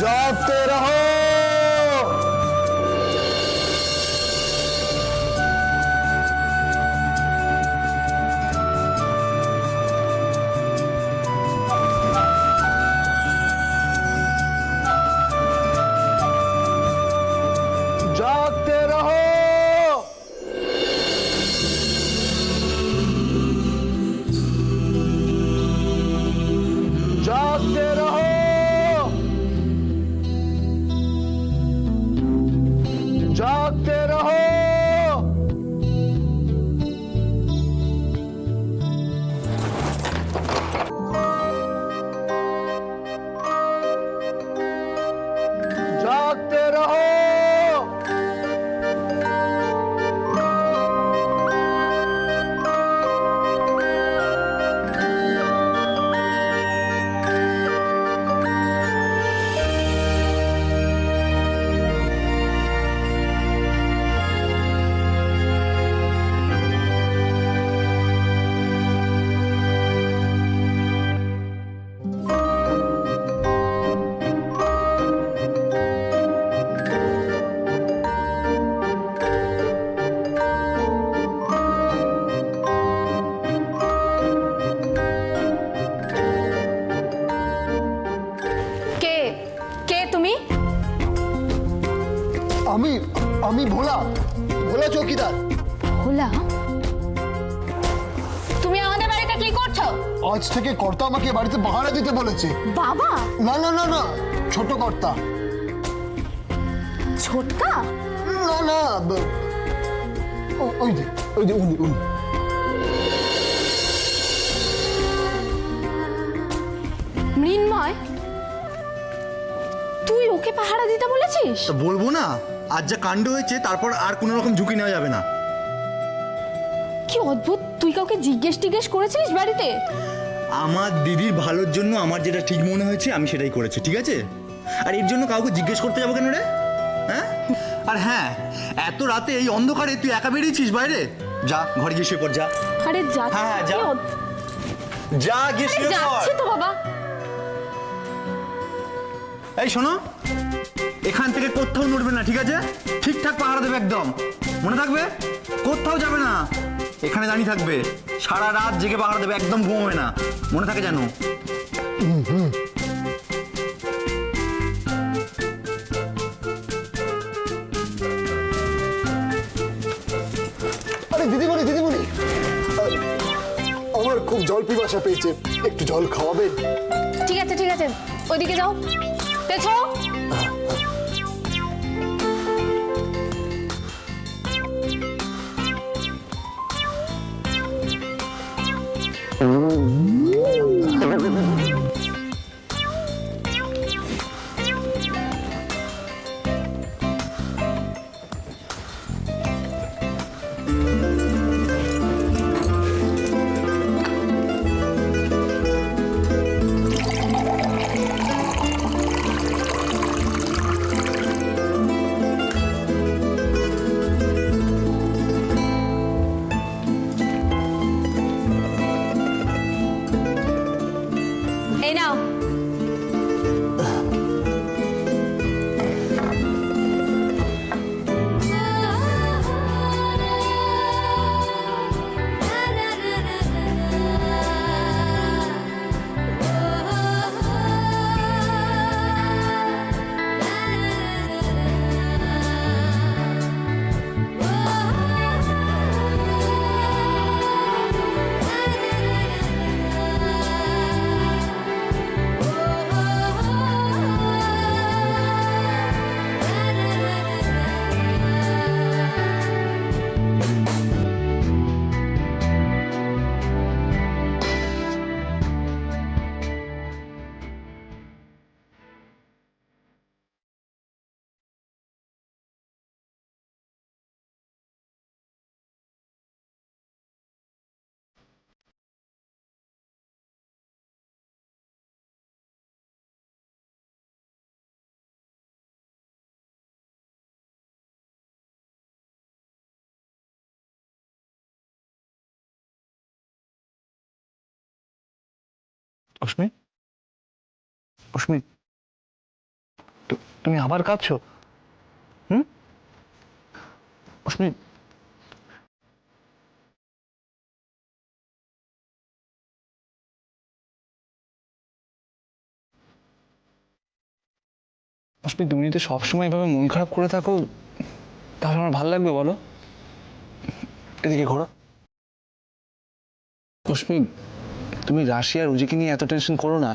जागते रहो। जागते रहो। जागते रहो। जागते रहो। जागते रहो। আমি ভোলা ভোলা চৌকিদার। ভোলা, তুমি আমাদের বাড়িতে কি করছো? আজ থেকে কর্তা আমাকে বাড়িতে পাহারা দিতে বলেছে। বাবা? না না না না, ছোট কর্তা। ছোটকা? না না, ওই যে উনি উনি। মৃন্ময়, তুই ওকে পাহারা দিতে বলেছিস? বলবো না, আজ যা কাণ্ড হয়েছে তারপর আর কোনো রকম ঝুঁকি নেওয়া যাবে না। কি অদ্ভুত, তুই কাউকে জিজ্ঞেস করেছিলিস বাড়িতে? আমার দিদির ভালোর জন্য আমার যেটা ঠিক মনে হয়েছে আমি সেটাই করেছি, ঠিক আছে? আর এর জন্য কাউকে জিজ্ঞেস করতে যাবো কেন রে? হ্যাঁ, আর হ্যাঁ, এত রাতে এই অন্ধকারে তুই একা বেরিয়েছিস বাইরে? যা ঘরে গিয়ে শুয়ে পড়, যা। আরে যা। হ্যাঁ যা, যা গিয়ে শুয়ে পড়। যাচ্ছি তো বাবা। এই শোনো, এখান থেকে কোথাও নড়বে না, ঠিক আছে? ঠিকঠাক পাহারা দেবে একদম, মনে থাকবে? কোথাও যাবে না, এখানে দাঁড়িয়ে থাকবে, সারা রাত জেগে পাহারা দেবে, একদম ঘুমোবে না, মনে থাকে জানো? আরে দিদিমণি দিদিমণি, আমার খুব জল পিপাসা পেয়েছে, একটু জল খাওয়াবেন? ঠিক আছে ঠিক আছে, ওইদিকে যাও, পেছো। এই নাও। অস্মি, অস্মি, তুমি আবার কাঁদছো? হুম? অস্মি, অস্মি, তুমি যদি সবসময় এভাবে মন খারাপ করে থাকো তাহলে আমার ভালো লাগবে বলো? এদিকে ঘোরো। অস্মি, তুমি রাশি আর রুজিকে নিয়ে এত টেনশন করো না।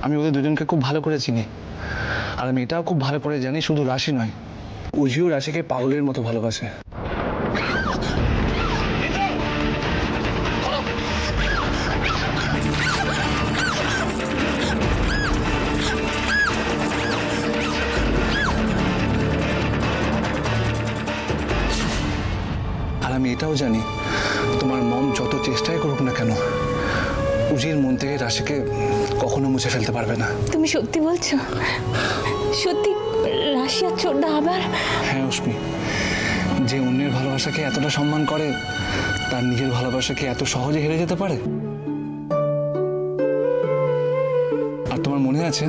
আমি ওদের দুজনকে খুব ভালো করে চিনি, আর আমি এটাও খুব ভালো করে জানি শুধু রাশি নয়, উজিও রাশিকে পাগলের মতো ভালোবাসে। আর আমি এটাও জানি তোমার মন যত চেষ্টাই করুক না কেন, উজির মন থেকে রাশিকে কখনো মুছে ফেলতে পারবে না। তুমি সত্যি বলছো? সত্যি রাশি আর ছোটদা আবার? হ্যাঁ অস্মি, যে অন্যের ভালোবাসাকে এতটা সম্মান করে তার নিজের ভালোবাসাকে এত সহজে হেরে যেতে পারে? আর তোমার মনে আছে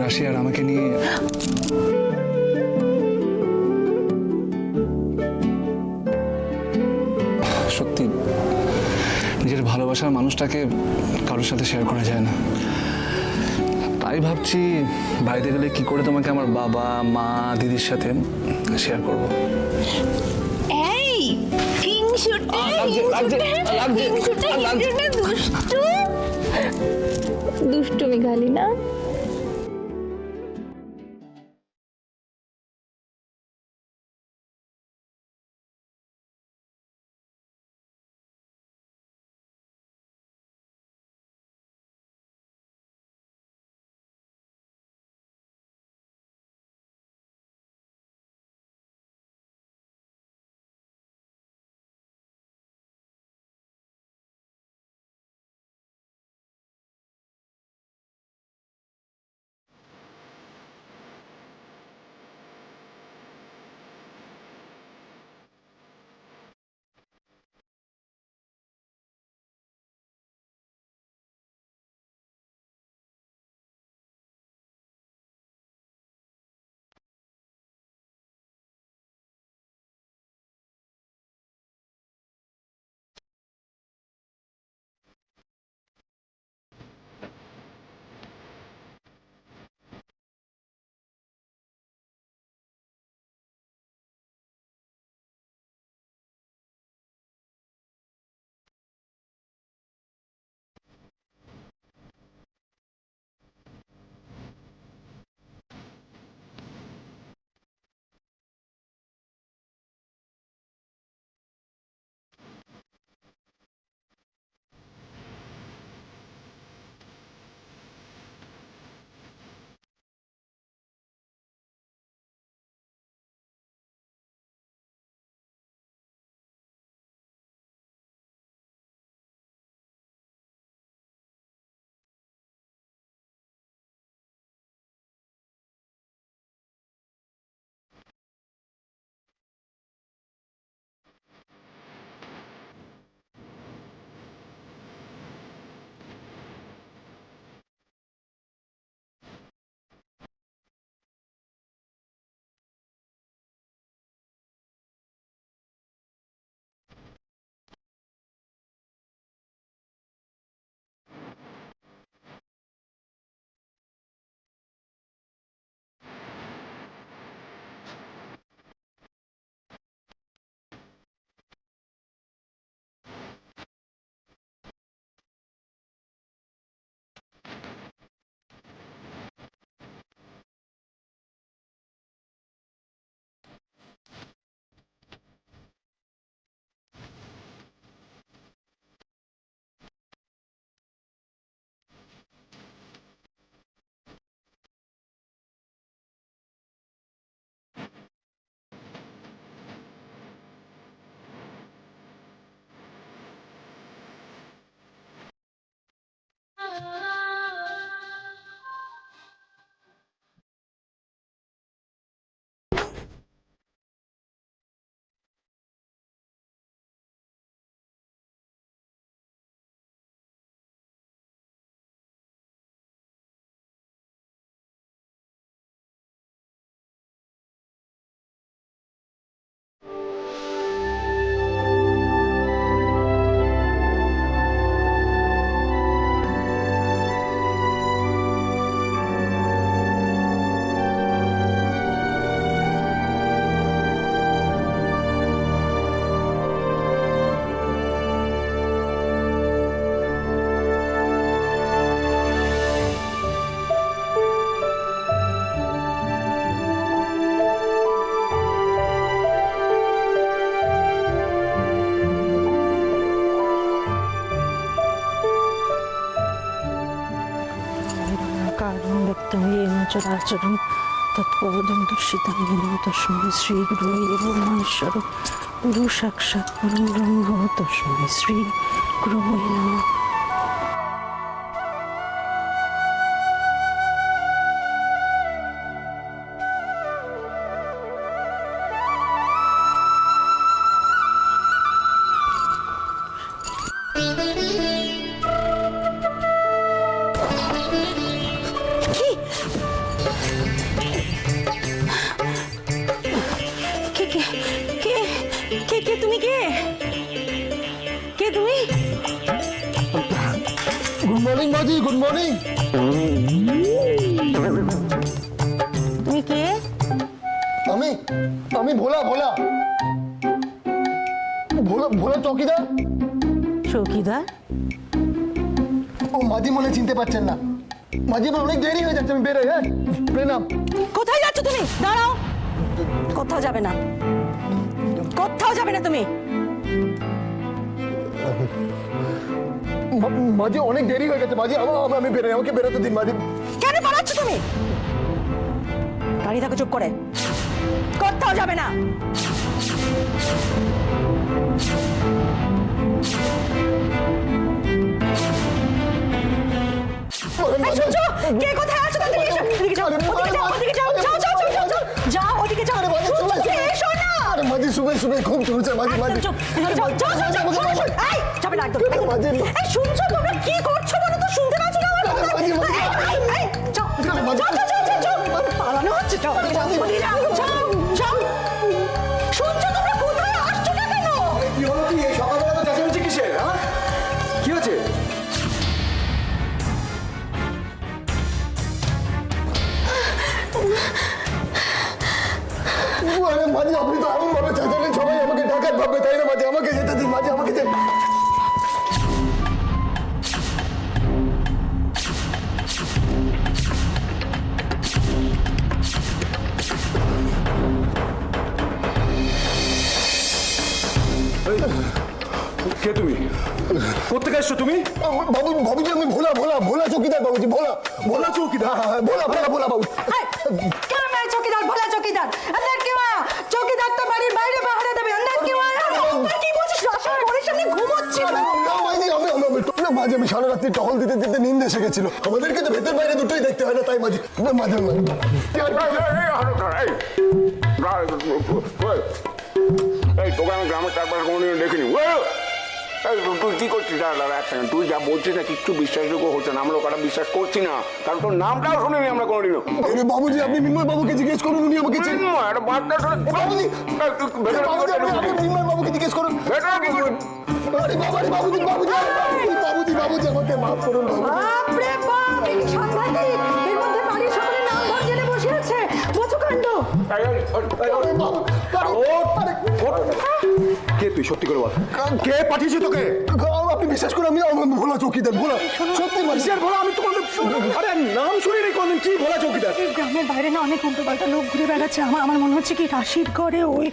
রাশি আর আমাকে নিয়ে সত্যি নিজের ভালোবাসার মানুষটাকে কারোর সাথে শেয়ার করা যায় না। তাই ভাবছি বাড়িতে গেলে কি করে তোমাকে আমার বাবা মা দিদির সাথে শেয়ার করবো। এই কিংশুটে, লাগছে। দুষ্টু দুষ্টুমি গালি না। পুরুষোত্তম येन चराचरं तत्पदं दर्शितं येन तस्मै श्रीगुरुवे नमः। ईश्वर गुरु साक्षात् परं ब्रह्म तस्मै श्रीगुरुवे नमः। কে তুমি কে কে তুমি? গুড মর্নিং মাজি, গুড মর্নিং। তুমি কে? আমি আমি ভোলা ভোলা ভোলা ভোলা চৌকিদার। চৌকিদার? ও মাঝি মনে চিনতে পারছেন না? মাঝি আমার অনেক দেরি হয়ে যাচ্ছে, আমি বেরোই। হ্যাঁ, প্রণাম। কোথায় যাচ্ছ তুমি? দাঁড়াও, কোথাও যাবে না, কোথাও যাবে না তুমি। মাঝি অনেক দেরি হয়ে গেছে মাঝি, আমি বেরোই, আমাকে বেরোতে দিন মাঝি। কেন পালাচ্ছ তুমি? দাঁড়িয়ে থাকো চুপ করে, কোথাও যাবে না। এই শুনছো? কে কোথায় আছো? ওদিকে যাও, ওদিকে যাও, ওদিকে যাও, যাও, যাও, যাও, যাও, যাও, যাও, ওদিকে যাও। শুনছো কি? এসো না। আরে মাঝি শুনে শুনে খুব চলছে মাঝি মাঝি। চুপ, যাও, যাও, যাও, যাও, শোনো, শোনো। এই, যাবে না একদম। এই শুনছো তোমরা কি করছো বলো তো? শুনতে পাচ্ছ না আমার কথা? এই, এই, যাও, যাও, যাও, যাও, যাও, যাও। পালানো হচ্ছে, যাও, ওদিকে যাও, ওদিকে যাও, যাও, যাও। শুনছো তোমরা? কোথায় আসছো না কেন? কি হলো? কি এই সকালবেলা তো চেঁচামেচি কিসের? হ্যাঁ, কি হচ্ছে? আরে মাঝি আপনি তো এমন ভাবে চেঁচালেন, সবাই আমাকে ডাকাত ভাববে, তাই না মাঝি? আমাকে যেতে দিন মাঝি, আমাকে যেতে। কে তুমি? কোথেকে এসছো তুমি? বাবু বাবুজি আমি ভোলা ভোলা ভোলা চৌকিদার বাবুজি, ভোলা ভোলা চৌকিদার। হ্যাঁ, ভোলা ভোলা ভোলা বাবু। কেন নয় চৌকিদার? ভোলা চৌকিদার अंदर क्यों आया? चौकीदार तो बाড়ির বাইরে পাহারা দেবে, अंदर क्यों आया? কি বলছিস? রাস্তার ঘরের সামনে ঘুমোচ্ছিল। না মাঝি, মাঝি আমি সারা রাত্রি টহল দিতে দিতে নিন্দ এসে গেছিল। আমাদেরকে তো ভেতর বাইরে দুটোই দেখতে হয় না, তাই মাঝি। মাঝে এই তোকে আমি গ্রামের চারপাশে কোনোদিন দেখিনি। এই তুই কি করছিস? দাঁড়া এক সেকেন্ড, তুই যা বলছিস না কিচ্ছু বিশ্বাসযোগ্য হচ্ছে না। আমরা ওটা বিশ্বাস করছি না, কারণ তোর নামটাও শুনিনি আমরা কোনোদিনও। বাবুজি আপনি মিন্ময় বাবুকে জিজ্ঞেস করুন, উনি আমাকে একটা বাচ্চা বাবুজি মিন্ময় বাবুকে জিজ্ঞেস করুন। আরে বাবারে বাবুজি, বাবুজি বাবুজি বাবুজি আমাকে মাফ করুন বাবুজি। বাপ রে বাপ, এই কি সাংঘাতিক! এর মধ্যে বাড়ির সকলের নাম ধরে জেলে বসে আছে। বোঝো কাণ্ড। কে তুই? সত্যি করে বল, কে পাঠিয়েছে তোকে? আপনি বিশ্বাস করুন, আমি ভোলা চৌকিদার, ভোলা সত্যি মাঝি। ভোলা, আমি তো আরে নাম শুনিনি কোনদিন। কি ভোলা চৌকিদার? এই গ্রামের বাইরে না অনেক উল্টো পাল্টা লোক ঘুরে বেড়াচ্ছে। আমার মনে হচ্ছে কি রাশির ঘরে ওই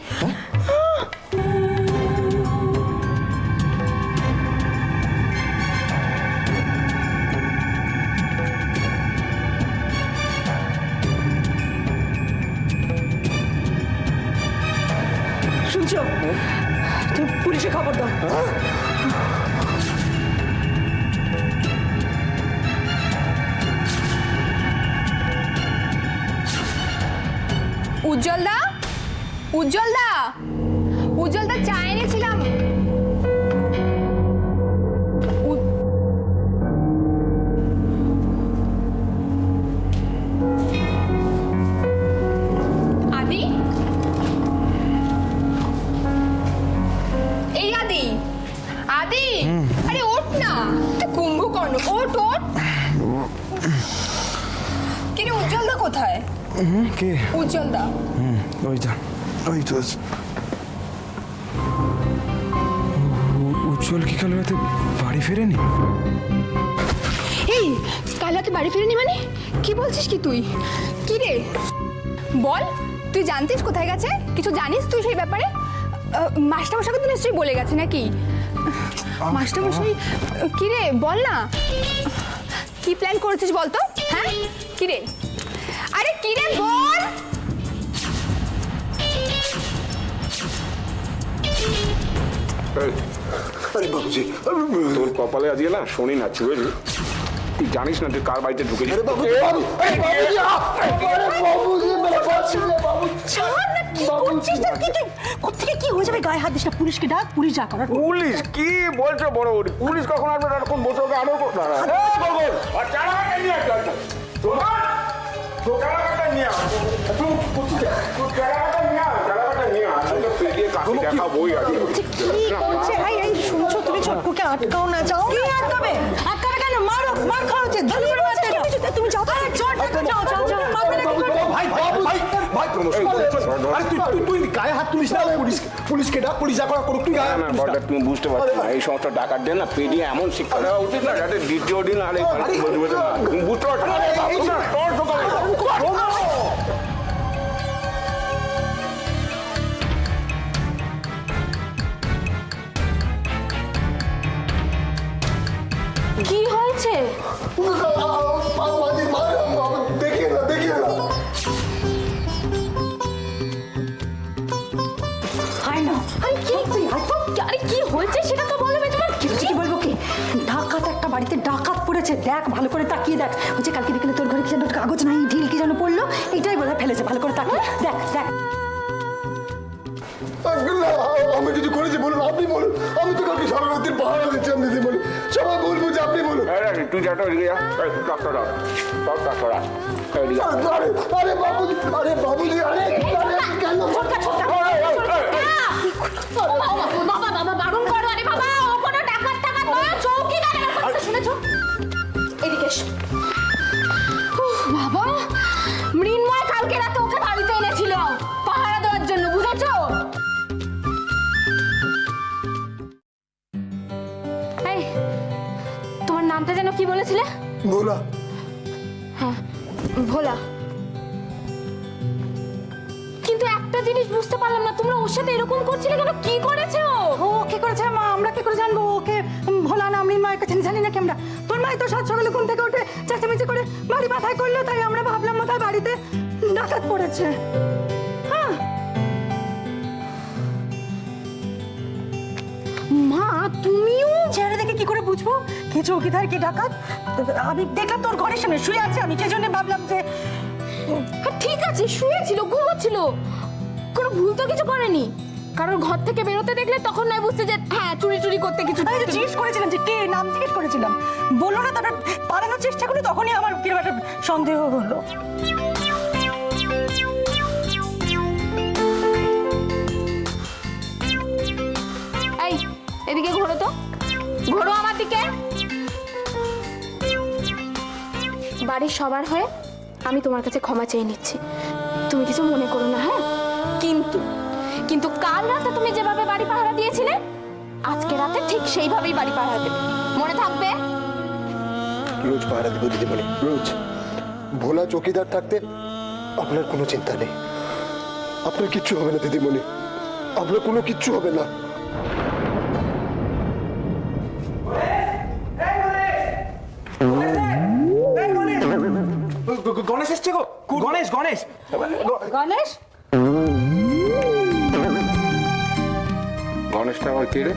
শুনছো? তুমি পুলিশে খবর দাও। উজ্জ্বলদা, উজ্জ্বলদা, উজ্জ্বলদা চা এনেছিলাম। আদি, এই আদি, আদি, আরে ওঠ না, কুম্ভকর্ণ, ওঠ ওঠ। কিরে উজ্জ্বলদা কোথায়? কে? উজ্জ্বলদা। ওই তো উজ্জ্বল কি কাল রাতে বাড়ি ফেরেনি? এই কাল রাতে বাড়ি ফিরেনি মানে কি বলছিস কি তুই? কি রে বল, তুই জানতিস কোথায় গেছে? কিছু জানিস তুই সেই ব্যাপারে? মাস্টারমশাইকে তো নিশ্চয়ই বলে গেছে নাকি? মাস্টারমশাই কি রে বল না। কি প্ল্যান করেছিস বলতো? হ্যাঁ কি রে? আরে কি রে বল। আরে বাবুজি তোর কপালে আজকে না শনি নাচছে বুঝলি? তুই জানিস না তুই কার বাড়িতে ঢুকেছিস? আরে বাবুজি বাবুজি কোথেকে কি হয়ে যাবে? গায়ে হাত দিস না, পুলিশকে ডাক, পুলিশ যা করার। পুলিশ কি বলছো বড়? পুলিশ কখন আসবে? এরকম বসে ওকে আদর করতে হবে। আর চারাগাটা নিয়ে আসবে। চারাগাটা নিয়ে আসবে। চারাগাটা নিয়ে আসবে। চারাগাটা নিয়ে আসবে। পেটিয়ে কাছে দেখা বই আছে। কি করছে? এই শুনছো তুমি? ছোটকুকে আটকাও না, যাও। কি আটকাবে? আটকাবে কেন? মারো, মার খাওয়া হচ্ছে। ধরে করে মারতে দাও। তুমি যাও। আরে চল, যাও যাও যাও। ভাই আরে তুই গায়ে হাত তুলিস না। পুলিশকে ডাক, পুলিশ যা করা করুক, তুই গায়ে হাত তুলিস না। বড়টা তুমি বুঝতে পারছো না এই সমস্ত ডাকাত দেন না পেটিয়ে এমন শিক্ষা দেওয়া উচিত না যাতে দ্বিতীয় দিন আর এই তুমি বুঝতে পারছো না? তোর দোকানে কি হয়েছে? দেখিয়ে না, দেখিয়ে না। হাই না। আরে কি তুই? আরে কি হয়েছে সেটা তো বলবে তোমার। কি বলবো কি? ডাকাত একটা বাড়িতে ডাকাত পড়েছে। দেখ, ভালো করে তাকিয়ে দেখ। ওই যে কালকে বিকেলে তোর ঘরে কি যেন কাগজ নাই, ঢিল কি যেন পড়লো, এটাই বোধহয় ফেলেছে। ভালো করে তাকিয়ে দেখ দেখ। আমি কিছু করেছি বলুন, আপনি বলুন। আমি তো কাউকে সারা রাত্রির পাহাড় দিচ্ছি, আপনি দিদি বলুন। সবাই বলবো যে আপনি বলুন। তুই যাটা এদিকে যা ডাক্তার সব ডাক্তার আরে বাবুজি, আরে বাবুজি, আরে কেন? বাবা বাবা বারণ করো। আরে বাবা ও কোনো ডাকাত টাকাত নয়, চৌকিদারের কথা শুনেছো? এদিকে এসো। বাবা মৃন্ময় কালকে রাতে ওকে বাড়িতে এনেছিল পাহারা দেওয়ার জন্য, বুঝেছো? এই তোমার নামটা যেন কি বলেছিলে? ভোলা। হ্যাঁ ভোলা। কিন্তু একটা জিনিস বুঝতে পারলাম না, তোমরা ওর সাথে এরকম করছিলে কেন? কি করেছে ও? ও কি করেছে মা? আমরা কি করে জানবো? ওকে ভোলা না আমি মায়ের কাছে জানি নাকি আমরা? তোর মাই তো সাত সকালে ঘুম থেকে উঠে চেঁচামেচি করে বাড়ি মাথায় করলো, তাই আমরা ভাবলাম মাথায় বাড়িতে ডাকাত পড়েছে। হ্যাঁ মা, তুমিও চেহারা দেখে কি করে বুঝবো কি চৌকিদার কি ডাকাত? আমি দেখলাম তোর ঘরের সামনে শুয়ে আছে, আমি সেই জন্য ভাবলাম যে হ্যাঁ ঠিক আছে, শুয়েছিল, ঘুমোচ্ছিল, কোনো ভুল তো কিছু করেনি। কারণ ঘর থেকে বেরোতে দেখলে তখন নয় বুঝতে যে হ্যাঁ চুরি চুরি করতে কিছু। আমি তো জিজ্ঞেস করেছিলাম যে কে, নাম জিজ্ঞেস করেছিলাম, বললো না। তারপর পালানোর চেষ্টা করলো, তখনই আমার কিরকম একটা সন্দেহ হলো। এই এদিকে ঘোরো তো, ঘোরো আমার দিকে। বাড়ির সবার হয়ে আমি তোমার কাছে ক্ষমা চেয়ে নিচ্ছি, তুমি কিছু মনে করো না। হ্যাঁ কিন্তু কাল রাতে তুমি যেভাবে বাড়ি পাহারা দিয়েছিলে আজকে রাতে ঠিক সেইভাবেই বাড়ি পাহারা দেবে, মনে থাকবে? রোজ পাহারা দেবো দিদিমণি, রোজ। ভোলা চৌকিদার থাকতে আপনার কোনো চিন্তা নেই। আপনার কিচ্ছু হবে না দিদিমণি, আপনার কোনো কিচ্ছু হবে না। গণেশ এসছে গো। গণেশ গণেশ গণেশ গণেশটা আবার কে রে?